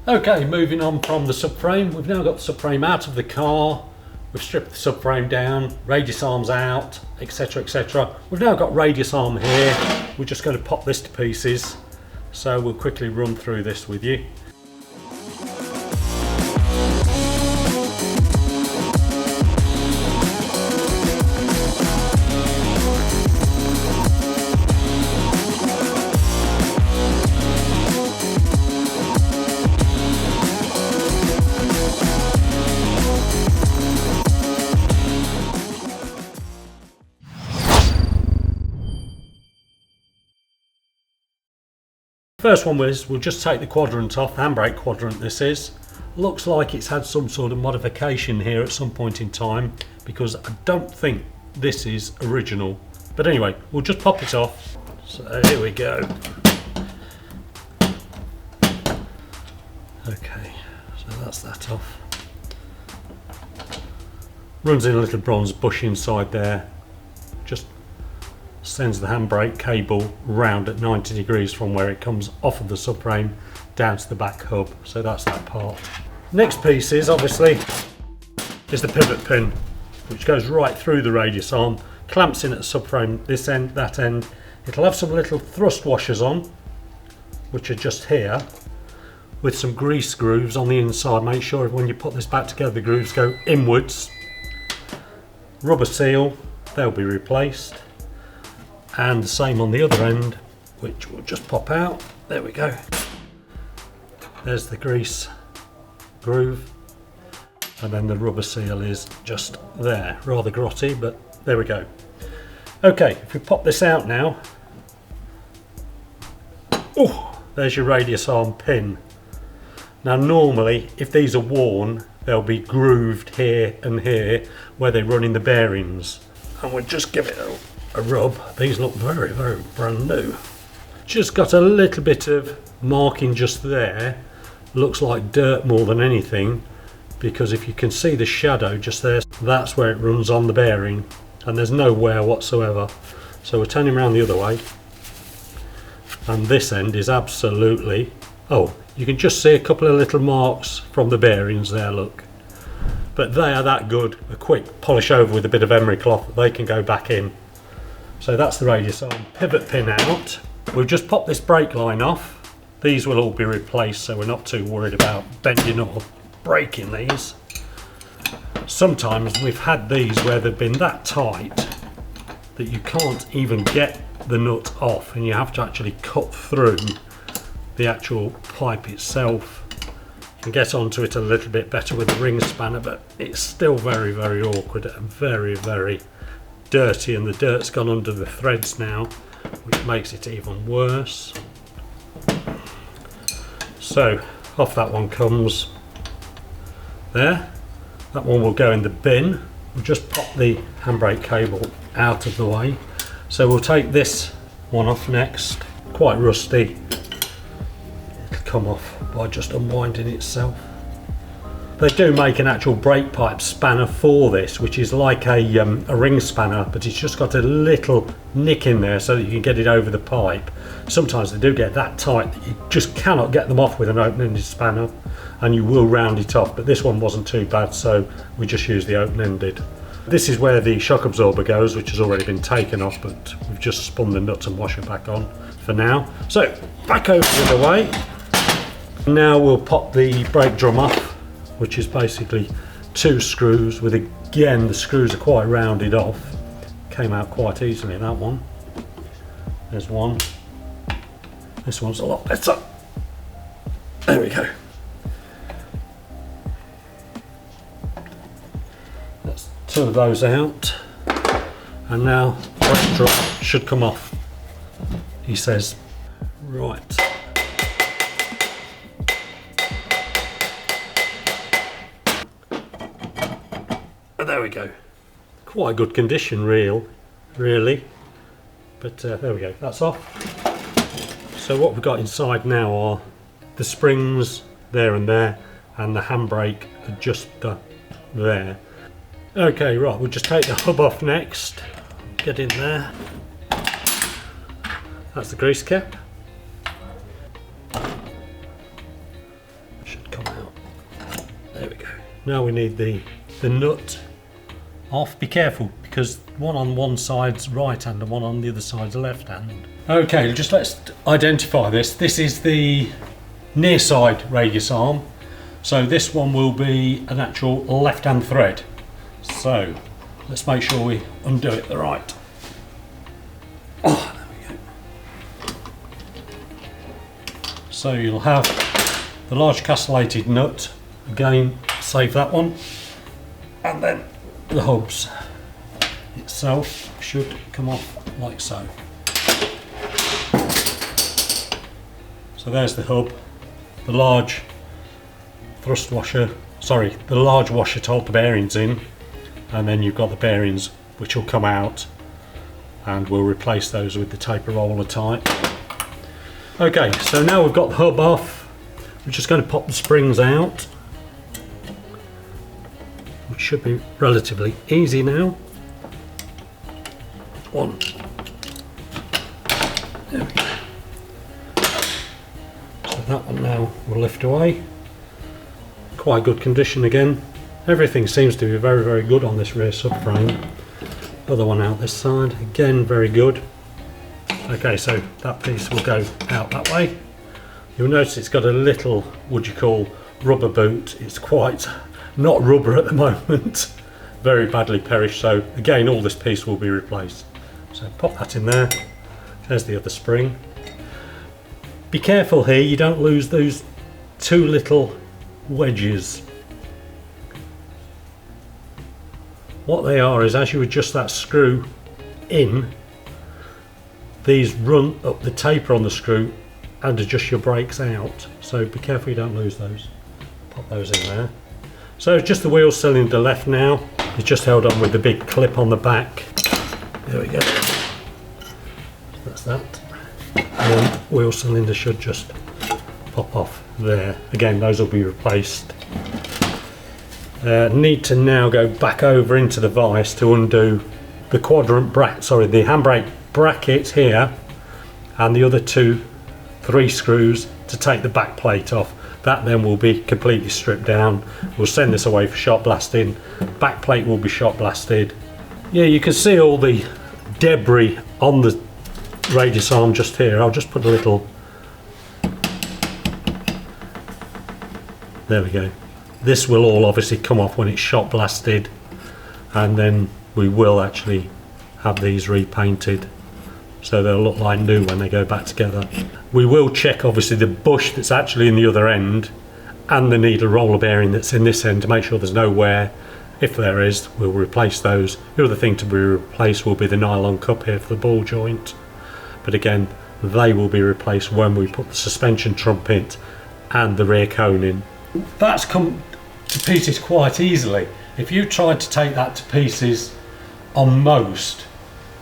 Okay, moving on from the subframe, we've now got the subframe out of the car, we've stripped the subframe down, radius arms out, etc, etc. We've now got radius arm here, we're just going to pop this to pieces, so we'll quickly run through this with you. First one was, we'll just take the quadrant off, handbrake quadrant this is. Looks like it's had some sort of modification here at some point in time, because I don't think this is original. But anyway, we'll just pop it off. So here we go. Okay, so that's that off. Runs in a little bronze bush inside there. Just sends the handbrake cable round at 90 degrees from where it comes off of the subframe down to the back hub, so that's that part. Next piece is obviously the pivot pin, which goes right through the radius arm, clamps in at the subframe, this end, that end. It'll have some little thrust washers on, which are just here, with some grease grooves on the inside. Make sure when you put this back together the grooves go inwards. Rubber seal, they'll be replaced. And the same on the other end, which will just pop out. There we go. There's the grease groove, and then the rubber seal is just there. Rather grotty, but there we go. Okay, if we pop this out now, oh, there's your radius arm pin. Now normally, if these are worn, they'll be grooved here and here where they run in the bearings, and we'll just give it a rub. These look very, very brand new. Just got a little bit of marking just there. Looks like dirt more than anything, because if you can see the shadow just there, that's where it runs on the bearing, and there's no wear whatsoever. So we're turning around the other way, and this end is absolutely, oh, you can just see a couple of little marks from the bearings there, look. But they are that good. A quick polish over with a bit of emery cloth, they can go back in. So that's the radius arm pivot pin out. We'll just pop this brake line off. These will all be replaced, so we're not too worried about bending or breaking these. Sometimes we've had these where they've been that tight that you can't even get the nut off, and you have to actually cut through the actual pipe itself and get onto it a little bit better with a ring spanner, but it's still very, very awkward and very, very dirty, and the dirt's gone under the threads now, which makes it even worse. So off that one comes there. That one will go in the bin. We'll just pop the handbrake cable out of the way. So we'll take this one off next. Quite rusty. It'll come off by just unwinding itself. They do make an actual brake pipe spanner for this, which is like a ring spanner, but it's just got a little nick in there so that you can get it over the pipe. Sometimes they do get that tight that you just cannot get them off with an open-ended spanner, and you will round it off, but this one wasn't too bad, so we just used the open-ended. This is where the shock absorber goes, which has already been taken off, but we've just spun the nuts and washer back on for now. So back over the other way. Now we'll pop the brake drum off, which is basically two screws with, again, the screws are quite rounded off. Came out quite easily, that one. There's one. This one's a lot better. There we go. That's two of those out. And now the brake drum should come off, he says. Right. There we go. Quite good condition, really. But there we go, that's off. So what we've got inside now are the springs there and there, and the handbrake adjuster there. Okay, right, we'll just take the hub off next. Get in there. That's the grease cap. should come out. There we go. Now we need the nut off. Be careful because one on one side's right hand and one on the other side's left hand. Okay, just let's identify this. This is the near side radius arm. So this one will be an actual left hand thread. So let's make sure we undo it the right. Oh, there we go. So you'll have the large castellated nut. Again, save that one. And then the hubs itself should come off like so. So there's the hub, the large thrust washer, sorry, the large washer to hold the bearings in, and then you've got the bearings which will come out, and we'll replace those with the taper roller type. Okay, so now we've got the hub off, we're just going to pop the springs out, which should be relatively easy now. One. There we go. So that one now will lift away. Quite good condition again. Everything seems to be very, very good on this rear subframe. Other one out this side, again very good. Okay, so that piece will go out that way. You'll notice it's got a little, what you call, rubber boot. It's quite not rubber at the moment. Very badly perished, so again all this piece will be replaced. So pop that in there. There's the other spring. Be careful here, you don't lose those two little wedges. What they are is, as you adjust that screw in, these run up the taper on the screw and adjust your brakes out. So be careful you don't lose those. Pop those in there. So just the wheel cylinder left now. It's just held on with the big clip on the back. There we go. That's that. And then wheel cylinder should just pop off there. Again, those will be replaced. Need to now go back over into the vise to undo the quadrant bracket, sorry, the handbrake bracket here, and the other three screws to take the back plate off. That then will be completely stripped down. We'll send this away for shot blasting. Back plate will be shot blasted. Yeah, you can see all the debris on the radius arm just here. I'll just put a little, there we go. This will all obviously come off when it's shot blasted, and then we will actually have these repainted so they'll look like new when they go back together. We will check obviously the bush that's actually in the other end and the needle roller bearing that's in this end to make sure there's no wear. If there is, we'll replace those. The other thing to be replaced will be the nylon cup here for the ball joint, but again they will be replaced when we put the suspension trumpet and the rear cone in. That's come to pieces quite easily. If you tried to take that to pieces on most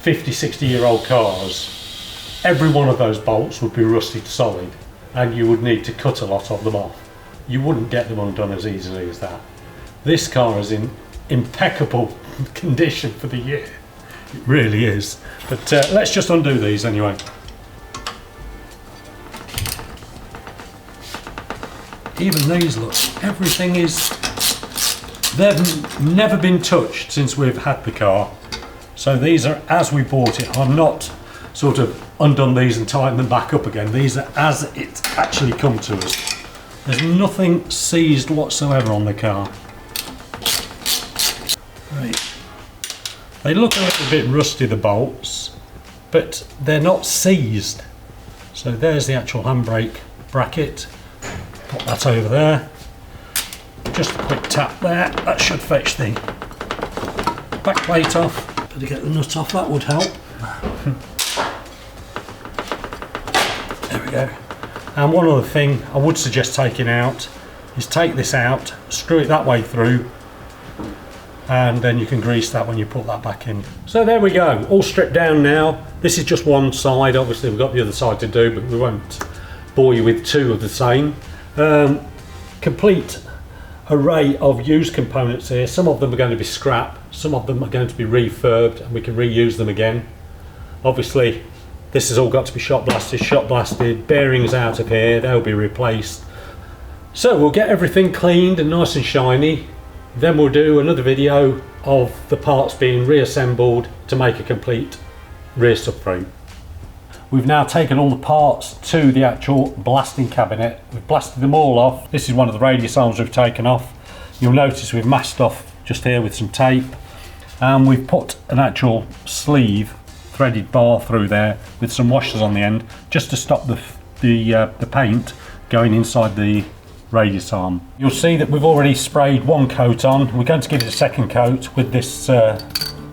50-60 year old cars, every one of those bolts would be rusted solid and you would need to cut a lot of them off. You wouldn't get them undone as easily as that. This car is in impeccable condition for the year. It really is. But let's just undo these anyway. Even these, look, everything is, they've never been touched since we've had the car. So these are as we bought it. I've not sort of undone these and tightened them back up again. These are as it's actually come to us. There's nothing seized whatsoever on the car. Right. They look a little bit rusty, the bolts, but they're not seized. So there's the actual handbrake bracket. Put that over there. Just a quick tap there. That should fetch the back plate off. Better get the nut off, that would help. There we go. And one other thing I would suggest taking out is take this out, screw it that way through, and then you can grease that when you put that back in. So there we go, all stripped down now. This is just one side, obviously we've got the other side to do, but we won't bore you with two of the same. Complete array of used components here. Some of them are going to be scrap, some of them are going to be refurbed and we can reuse them again. Obviously this has all got to be shot blasted, bearings out of here, they'll be replaced. So we'll get everything cleaned and nice and shiny, then we'll do another video of the parts being reassembled to make a complete rear subframe. We've now taken all the parts to the actual blasting cabinet. We've blasted them all off. This is one of the radius arms we've taken off. You'll notice we've masked off just here with some tape, and we've put an actual sleeve threaded bar through there with some washers on the end just to stop the paint going inside the radius arm. You'll see that we've already sprayed one coat on. We're going to give it a second coat with this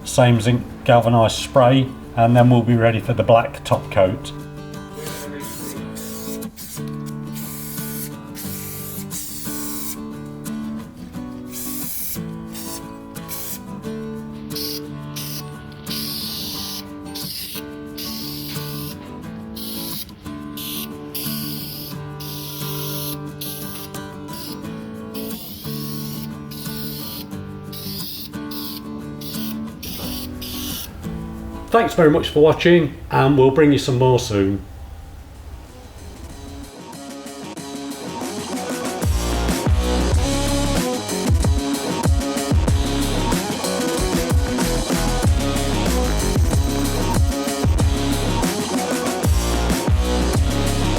same zinc galvanised spray, and then we'll be ready for the black top coat. Thanks very much for watching, and we'll bring you some more soon.